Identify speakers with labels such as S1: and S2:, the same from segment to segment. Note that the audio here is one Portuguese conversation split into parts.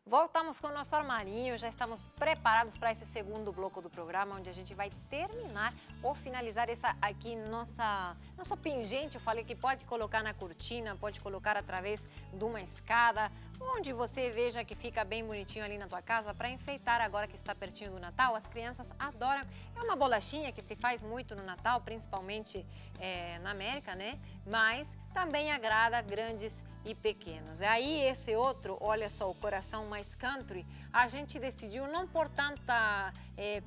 S1: Voltamos com o nosso armarinho, já estamos preparados para esse segundo bloco do programa, onde a gente vai terminar ou finalizar essa aqui nosso pingente. Eu falei que pode colocar na cortina, pode colocar através de uma escada, onde você veja que fica bem bonitinho ali na tua casa para enfeitar agora que está pertinho do Natal. As crianças adoram. É uma bolachinha que se faz muito no Natal, principalmente na América, né? Mas também agrada grandes e pequenos. Aí esse outro, olha só, o coração mais country, a gente decidiu não pôr tanta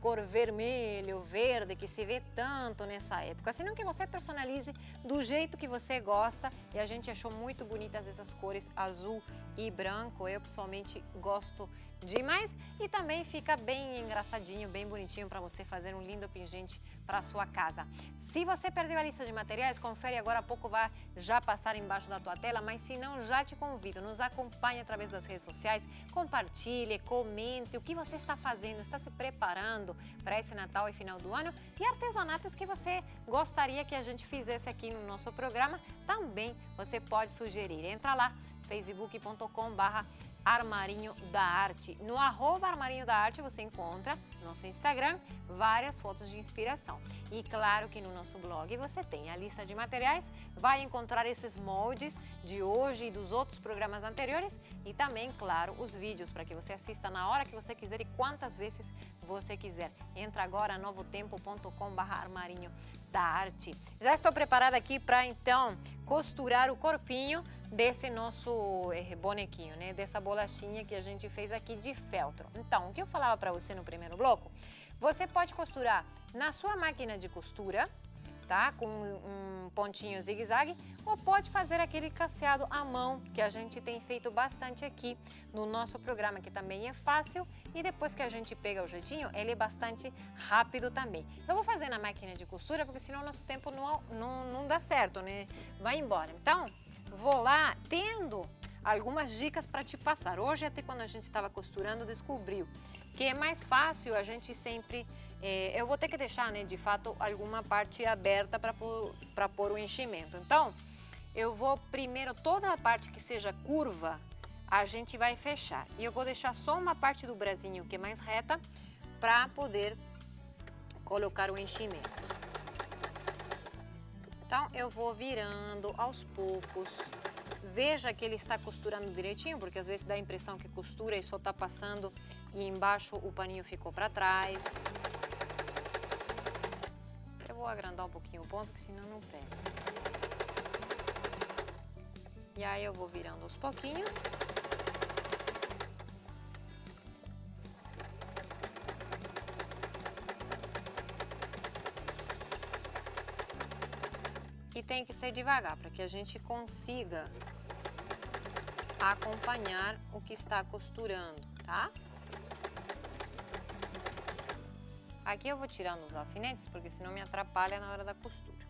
S1: cor vermelho, verde, que se vê tanto nessa época, senão que você personalize do jeito que você gosta, e a gente achou muito bonitas essas cores azul e branco. Eu pessoalmente gosto demais e também fica bem engraçadinho, bem bonitinho para você fazer um lindo pingente para sua casa. Se você perdeu a lista de materiais, confere agora, há pouco vai já passar embaixo da tua tela, mas se não, já te convido, nos acompanhe através das redes sociais, compartilhe, comente o que você está fazendo, está se preparando para esse Natal e final do ano, e artesanatos que você gostaria que a gente fizesse aqui no nosso programa, também você pode sugerir. Entra lá, facebook.com/Armarinho da Arte. No @Armarinho da Arte você encontra no nosso Instagram várias fotos de inspiração. E claro que no nosso blog você tem a lista de materiais, vai encontrar esses moldes de hoje e dos outros programas anteriores e também, claro, os vídeos para que você assista na hora que você quiser e quantas vezes você quiser. Entra agora novotempo.com/Armarinho da Arte. Já estou preparada aqui para então costurar o corpinho desse nosso bonequinho, né? Dessa bolachinha que a gente fez aqui de feltro. Então, o que eu falava para você no primeiro bloco, você pode costurar na sua máquina de costura, tá? Com um pontinho zigue-zague, ou pode fazer aquele caseado à mão, que a gente tem feito bastante aqui no nosso programa, que também é fácil, e depois que a gente pega o jeitinho, ele é bastante rápido também. Eu vou fazer na máquina de costura, porque senão o nosso tempo não dá certo, né? Vai embora. Então, vou lá tendo algumas dicas para te passar. Hoje, até quando a gente estava costurando, descobriu que é mais fácil a gente sempre... eu vou ter que deixar, né, de fato, alguma parte aberta para pôr o enchimento. Então, eu vou primeiro, toda a parte que seja curva, a gente vai fechar. E eu vou deixar só uma parte do bracinho que é mais reta para poder colocar o enchimento. Então, eu vou virando aos poucos. Veja que ele está costurando direitinho, porque às vezes dá a impressão que costura e só está passando e embaixo o paninho ficou para trás. Eu vou agrandar um pouquinho o ponto, porque senão não pega. E aí eu vou virando aos pouquinhos. E tem que ser devagar, para que a gente consiga acompanhar o que está costurando, tá? Aqui eu vou tirando os alfinetes, porque senão me atrapalha na hora da costura.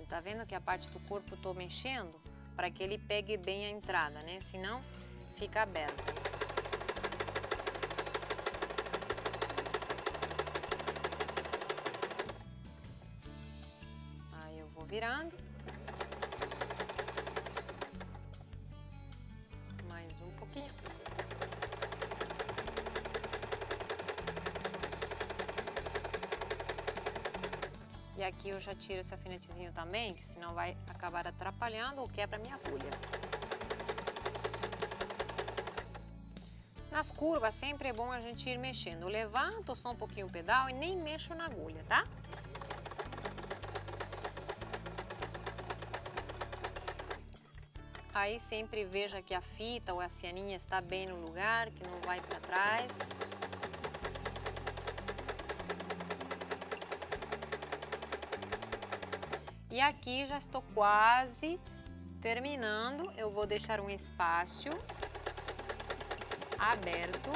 S1: Tá vendo que a parte do corpo eu tô mexendo para que ele pegue bem a entrada, né? Senão fica aberto. Aí eu vou virando. Mais um pouquinho. E aqui eu já tiro esse alfinetezinho também, que senão vai acabar atrapalhando ou quebra minha agulha. Nas curvas sempre é bom a gente ir mexendo. Eu levanto só um pouquinho o pedal e nem mexo na agulha, tá? Aí sempre veja que a fita ou a cianinha está bem no lugar, que não vai para trás. E aqui já estou quase terminando, eu vou deixar um espaço aberto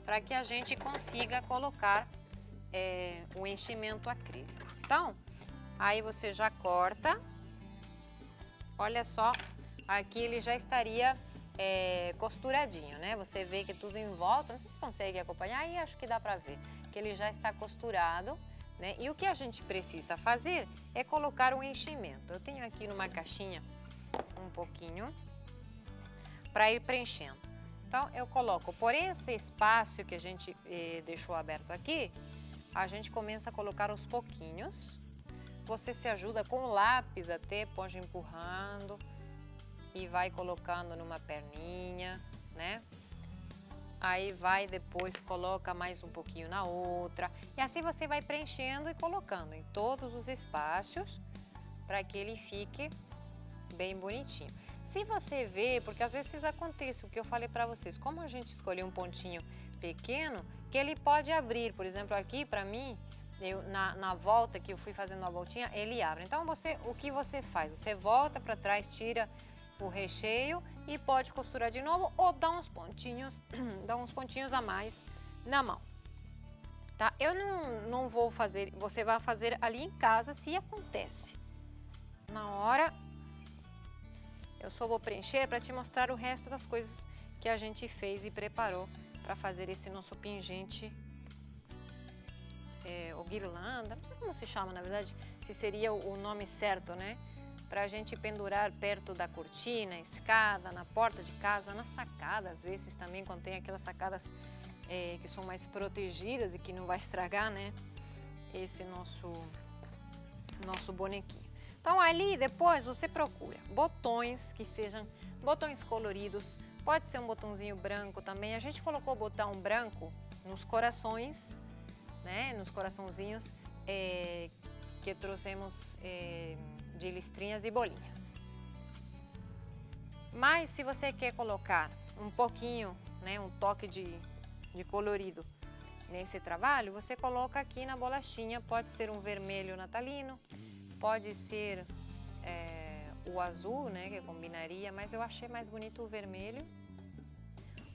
S1: para que a gente consiga colocar o enchimento acrílico. Então, aí você já corta, olha só, aqui ele já estaria costuradinho, né? Você vê que tudo em volta, não sei se consegue acompanhar, aí acho que dá pra ver que ele já está costurado, né? E o que a gente precisa fazer é colocar um enchimento. Eu tenho aqui numa caixinha um pouquinho para ir preenchendo. Então, eu coloco por esse espaço que a gente deixou aberto aqui, a gente começa a colocar aos pouquinhos. Você se ajuda com o lápis até, pode empurrando e vai colocando numa perninha, né? Aí vai depois, coloca mais um pouquinho na outra. E assim você vai preenchendo e colocando em todos os espaços para que ele fique bem bonitinho. Se você vê, porque às vezes acontece o que eu falei para vocês, como a gente escolheu um pontinho pequeno, que ele pode abrir. Por exemplo, aqui para mim, na volta que eu fui fazendo a voltinha, ele abre. Então o que você faz? Você volta para trás, tira o recheio e pode costurar de novo ou dar uns pontinhos a mais na mão, tá? Eu não vou fazer, você vai fazer ali em casa se acontece. Na hora, eu só vou preencher para te mostrar o resto das coisas que a gente fez e preparou para fazer esse nosso pingente ou guirlanda, não sei como se chama na verdade, se seria o nome certo, né? Para a gente pendurar perto da cortina, escada, na porta de casa, na sacada, às vezes também quando tem aquelas sacadas que são mais protegidas e que não vai estragar, né? Esse nosso bonequinho. Então ali depois você procura botões que sejam botões coloridos, pode ser um botãozinho branco também. A gente colocou o botão branco nos corações, né? Nos coraçãozinhos que trouxemos de listrinhas e bolinhas. Mas se você quer colocar um pouquinho, né, um toque de colorido nesse trabalho, você coloca aqui na bolachinha, pode ser um vermelho natalino, pode ser o azul, né, que combinaria, mas eu achei mais bonito o vermelho.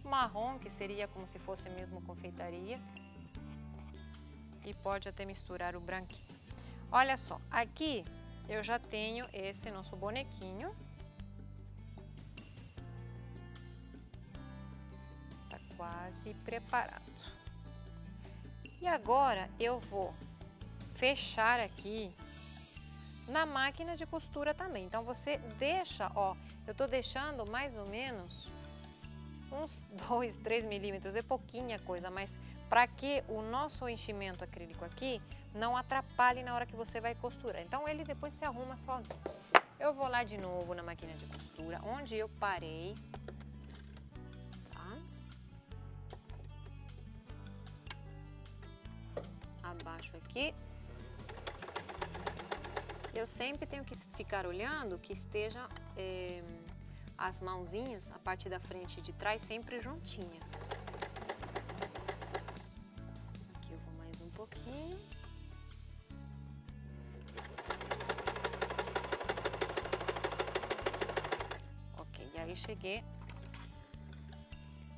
S1: O marrom, que seria como se fosse mesmo confeitaria. E pode até misturar o branquinho. Olha só, aqui eu já tenho esse nosso bonequinho. Está quase preparado. E agora eu vou fechar aqui na máquina de costura também. Então você deixa, ó, eu tô deixando mais ou menos uns 2, 3 milímetros, é pouquinha coisa, mas para que o nosso enchimento acrílico aqui não atrapalhe na hora que você vai costurar. Então ele depois se arruma sozinho. Eu vou lá de novo na máquina de costura, onde eu parei, tá? Abaixo aqui. Eu sempre tenho que ficar olhando que esteja as mãozinhas, a parte da frente e de trás, sempre juntinha. Aqui eu vou mais um pouquinho. Ok, e aí cheguei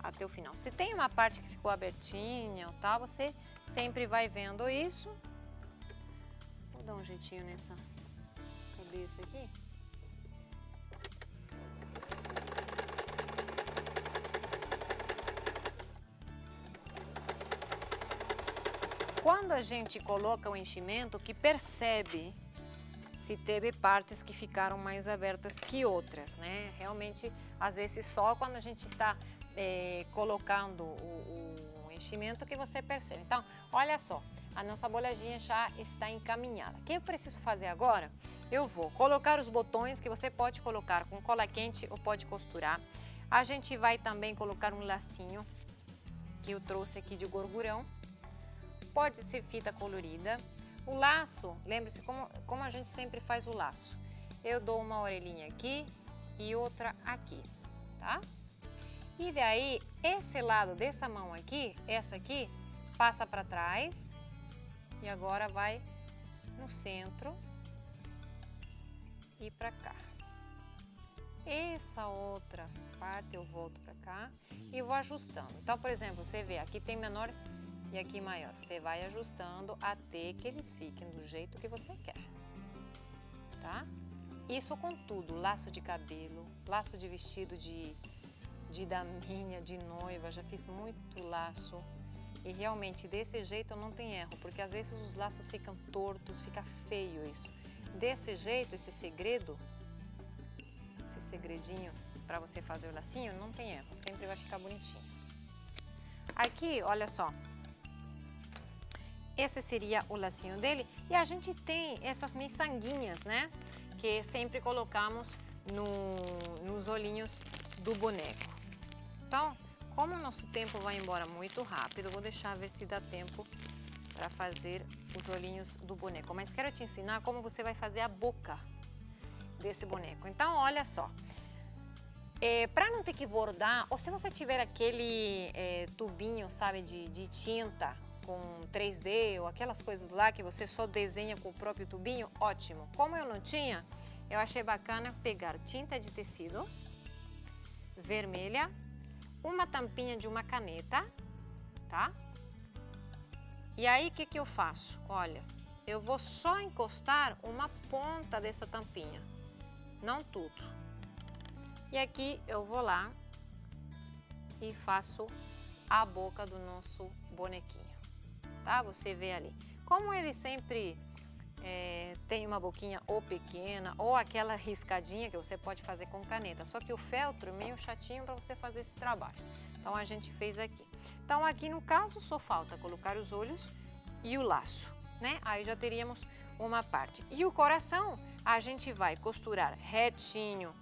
S1: até o final. Se tem uma parte que ficou abertinha ou tal, você sempre vai vendo isso. Vou dar um jeitinho nessa cabeça aqui. Quando a gente coloca o enchimento, que percebe se teve partes que ficaram mais abertas que outras, né? Realmente, às vezes, só quando a gente está colocando o enchimento que você percebe. Então, olha só, a nossa boladinha já está encaminhada. O que eu preciso fazer agora? Eu vou colocar os botões que você pode colocar com cola quente ou pode costurar. A gente vai também colocar um lacinho que eu trouxe aqui de gorgurão. Pode ser fita colorida. O laço, lembre-se como a gente sempre faz o laço. Eu dou uma orelhinha aqui e outra aqui, tá? E daí, esse lado dessa mão aqui, essa aqui, passa para trás e agora vai no centro e para cá. Essa outra parte eu volto para cá e vou ajustando. Então, por exemplo, você vê, aqui tem menor e aqui maior. Você vai ajustando até que eles fiquem do jeito que você quer, tá? Isso com tudo, laço de cabelo, laço de vestido de de daminha, de noiva, já fiz muito laço. E realmente desse jeito não tem erro, porque às vezes os laços ficam tortos, fica feio isso. Desse jeito, esse segredinho para você fazer o lacinho, não tem erro, sempre vai ficar bonitinho. Aqui, olha só, esse seria o lacinho dele e a gente tem essas miçanguinhas, né? Que sempre colocamos nos olhinhos do boneco. Então, como o nosso tempo vai embora muito rápido, eu vou deixar ver se dá tempo para fazer os olhinhos do boneco. Mas quero te ensinar como você vai fazer a boca desse boneco. Então, olha só. Para não ter que bordar, ou se você tiver aquele tubinho, sabe, de tinta com 3D ou aquelas coisas lá que você só desenha com o próprio tubinho, ótimo. Como eu não tinha, eu achei bacana pegar tinta de tecido vermelha, uma tampinha de uma caneta, tá? E aí, o que eu faço? Olha, eu vou só encostar uma ponta dessa tampinha, não tudo. E aqui eu vou lá e faço a boca do nosso bonequinho, tá? Você vê ali. Como ele sempre tem uma boquinha ou pequena ou aquela riscadinha que você pode fazer com caneta, só que o feltro é meio chatinho para você fazer esse trabalho. Então a gente fez aqui. Então aqui no caso só falta colocar os olhos e o laço, né? Aí já teríamos uma parte. E o coração a gente vai costurar retinho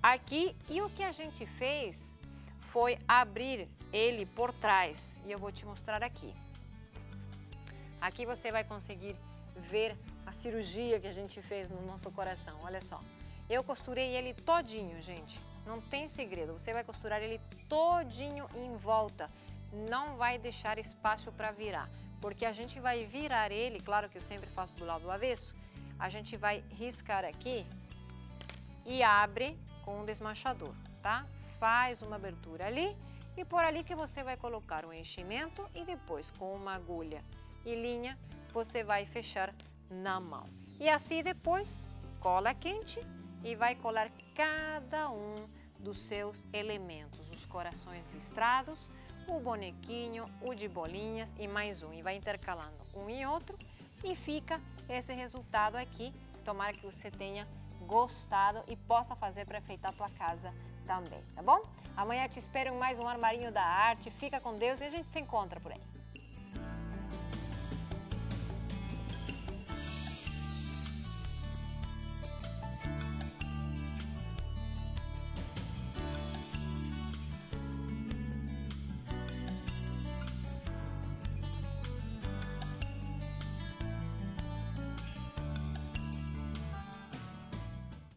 S1: aqui e o que a gente fez foi abrir ele por trás e eu vou te mostrar aqui. Aqui você vai conseguir ver a cirurgia que a gente fez no nosso coração, olha só. Eu costurei ele todinho, gente, não tem segredo, você vai costurar ele todinho em volta, não vai deixar espaço para virar, porque a gente vai virar ele, claro que eu sempre faço do lado do avesso, a gente vai riscar aqui e abre com um desmanchador, tá? Faz uma abertura ali e por ali que você vai colocar um enchimento e depois com uma agulha e linha você vai fechar na mão. E assim depois cola quente e vai colar cada um dos seus elementos, os corações listrados, o bonequinho, o de bolinhas e mais um. E vai intercalando um e outro e fica esse resultado aqui. Tomara que você tenha gostado e possa fazer para enfeitar a tua casa também, tá bom? Amanhã te espero em mais um Armarinho da Arte. Fica com Deus e a gente se encontra por aí.